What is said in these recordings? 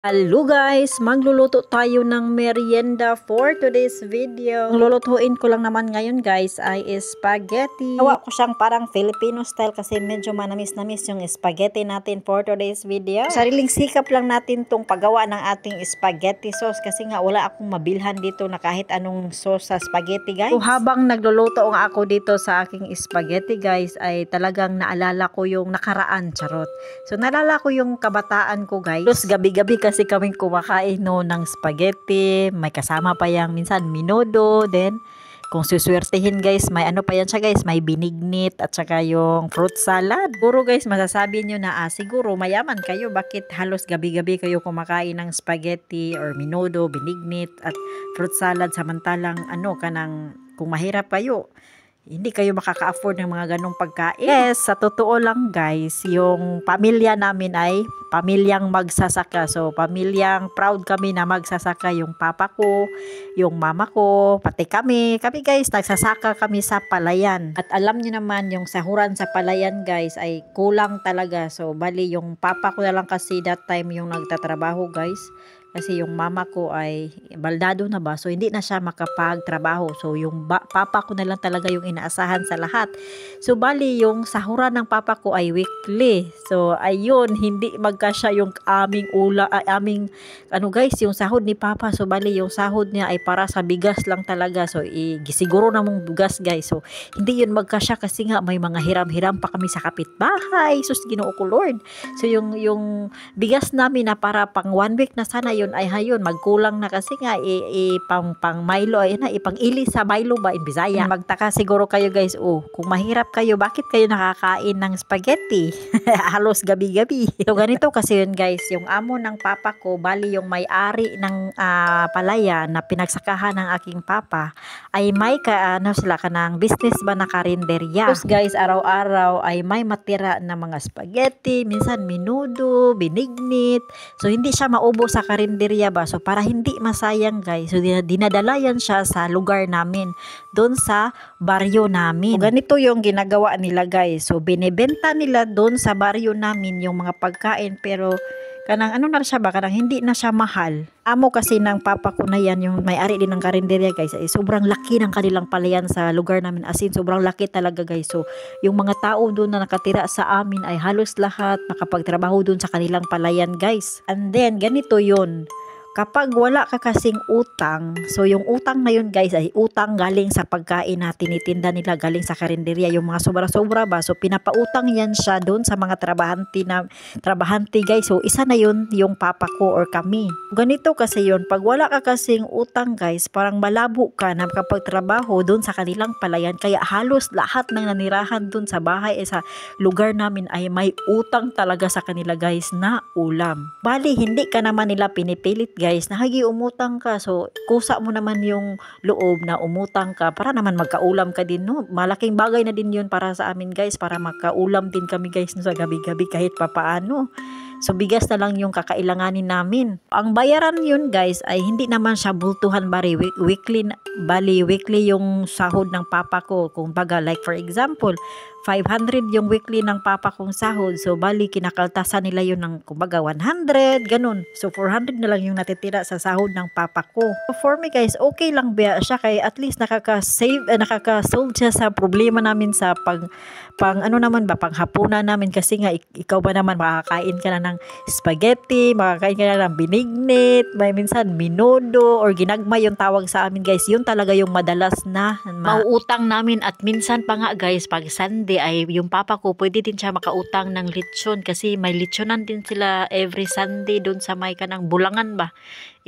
Hello guys! Magluluto tayo ng merienda for today's video. Ang lulutuin ko lang naman ngayon guys ay spaghetti. Gawa ko siyang parang Filipino style kasi medyo manamis-namis yung spaghetti natin for today's video. Sariling sikap lang natin tong paggawa ng ating spaghetti sauce kasi nga wala akong mabilhan dito na kahit anong sauce sa spaghetti guys. So habang nagluluto ako dito sa aking spaghetti guys ay talagang naalala ko yung nakaraan, charot. So naalala ko yung kabataan ko guys. Plus gabi-gabi kasi kaming kumakain no ng spaghetti, may kasama pa yang minsan minudo, then kung suswertehin guys, may ano pa yan siya guys, may binignit at saka yung fruit salad. Siguro guys, masasabi nyo na siguro mayaman kayo, bakit halos gabi-gabi kayo kumakain ng spaghetti or minudo, binignit at fruit salad samantalang kanang kung mahirap kayo, hindi kayo makaka-afford ng mga ganong pagkain. Yes, sa totoo lang guys, yung pamilya namin ay pamilyang magsasaka. So, pamilyang proud kami na magsasaka. Yung papa ko, yung mama ko, pati kami. Kami guys, nagsasaka kami sa palayan. At alam niyo naman, yung sahuran sa palayan guys ay kulang talaga. So, bali yung papa ko na lang kasi that time yung nagtatrabaho guys. Kasi yung mama ko ay baldado na ba, so hindi na siya makapagtrabaho. So yung papa ko na lang talaga yung inaasahan sa lahat. So bali yung sahuran ng papa ko ay weekly. So ayun, hindi magkasya yung aming guys, yung sahod ni papa. So bali yung sahod niya ay para sa bigas lang talaga. So gisiguro na mong bigas guys. So hindi yun magkasya kasi nga may mga hiram-hiram pa kami sa kapitbahay. Sus, Ginoo ko Lord. So yung bigas namin na para pang 1 week na sana yun ay hayon magkulang na kasi nga pang Milo ay ipang-ili sa Milo ba in Bisaya. Magtaka siguro kayo guys, kung mahirap kayo, bakit kayo nakakain ng spaghetti halos gabi-gabi? So ganito kasi yun guys, yung amo ng papa ko, bali yung may-ari ng palaya na pinagsakahan ng aking papa ay may sila kanang business ba na karinderya. Tapos guys, araw-araw ay may matira na mga spaghetti, minsan minudo, binignit. So hindi siya maubo sa karinderya ba. So para hindi masayang guys, so dinadala yan siya sa lugar namin, doon sa baryo namin. So ganito yung ginagawa nila guys. So binebenta nila doon sa baryo namin yung mga pagkain, pero kanang na siya ba, kanang hindi na siya mahal. Amo kasi ng papa ko na yan, yung may-ari din ng karinderya guys, ay sobrang laki ng kanilang palayan sa lugar namin, as in sobrang laki talaga guys. So yung mga tao doon na nakatira sa amin ay halos lahat nakapagtrabaho doon sa kanilang palayan guys. And then ganito yun, kapag wala ka kasing utang, so yung utang na yun guys ay utang galing sa pagkain na tinitinda nila galing sa karinderya, yung mga sobra-sobra ba, so pinapautang yan siya doon sa mga trabahante guys. So isa na yun yung papa ko or kami. Ganito kasi yun, pag wala ka kasing utang guys, parang malabo ka na kapagtrabaho doon sa kanilang palayan, kaya halos lahat ng nanirahan doon sa bahay sa lugar namin ay may utang talaga sa kanila guys na ulam. Bali hindi ka naman nila pinipilit guys na hagi umutang ka, so kusa mo naman yung loob na umutang ka para naman magkaulam ka din, no? Malaking bagay na din yun para sa amin guys, para makaulam din kami guys no, sa gabi-gabi kahit papaano. So bigas na lang yung kakailanganin namin. Ang bayaran yun guys ay hindi naman siya bultuhan, bali weekly yung sahod ng papa ko. Kung baga like for example 500 yung weekly ng papa kong sahod, so bali kinakaltasan nila yun ng kumbaga 100 ganun. So 400 na lang yung natitira sa sahod ng papa ko. So for me guys, okay lang ba siya, kay at least nakaka-solve siya sa problema namin sa panghapunan namin, kasi nga ikaw ba naman makakain ka na ng spaghetti, makakain ka na ng binignit, may minsan minudo or ginagmay yung tawag sa amin guys. Yun talaga yung madalas na mauutang namin. At minsan pa nga guys, pag Sunday ay yung papa ko pwede din siya makautang ng lechon, kasi may lechonan din sila every Sunday doon sa may kanang Bulangan ba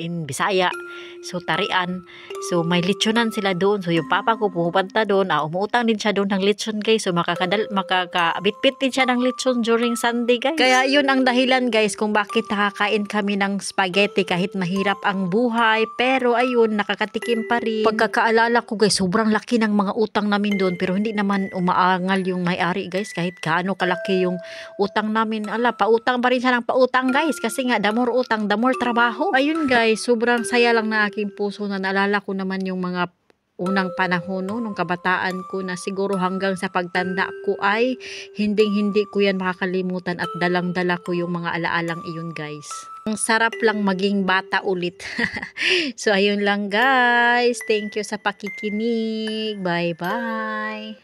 in Bisaya, so Tarian. So may lechonan sila doon, so yung papa ko pumupunta doon, umuutang din siya doon ng lechon guys. So makakabitbit din siya ng lechon during Sunday guys. Kaya yun ang dahilan guys kung bakit nakakain kami ng spaghetti kahit mahirap ang buhay, pero ayun, nakakatikim pa rin. Pagkakaalala ko guys, sobrang laki ng mga utang namin doon, pero hindi naman umaangal yung may-ari guys, kahit gaano kalaki yung utang namin. Pautang pa rin siya ng pautang guys, kasi nga the more utang, the more trabaho. Ayun guys, sobrang saya lang na aking puso na naalala ko naman yung mga unang panahon nung kabataan ko, na siguro hanggang sa pagtanda ko ay hindi ko yan makakalimutan, at dalang-dala ko yung mga alaalang iyon guys. Ang sarap lang maging bata ulit. So ayun lang guys. Thank you sa pakikinig. Bye bye.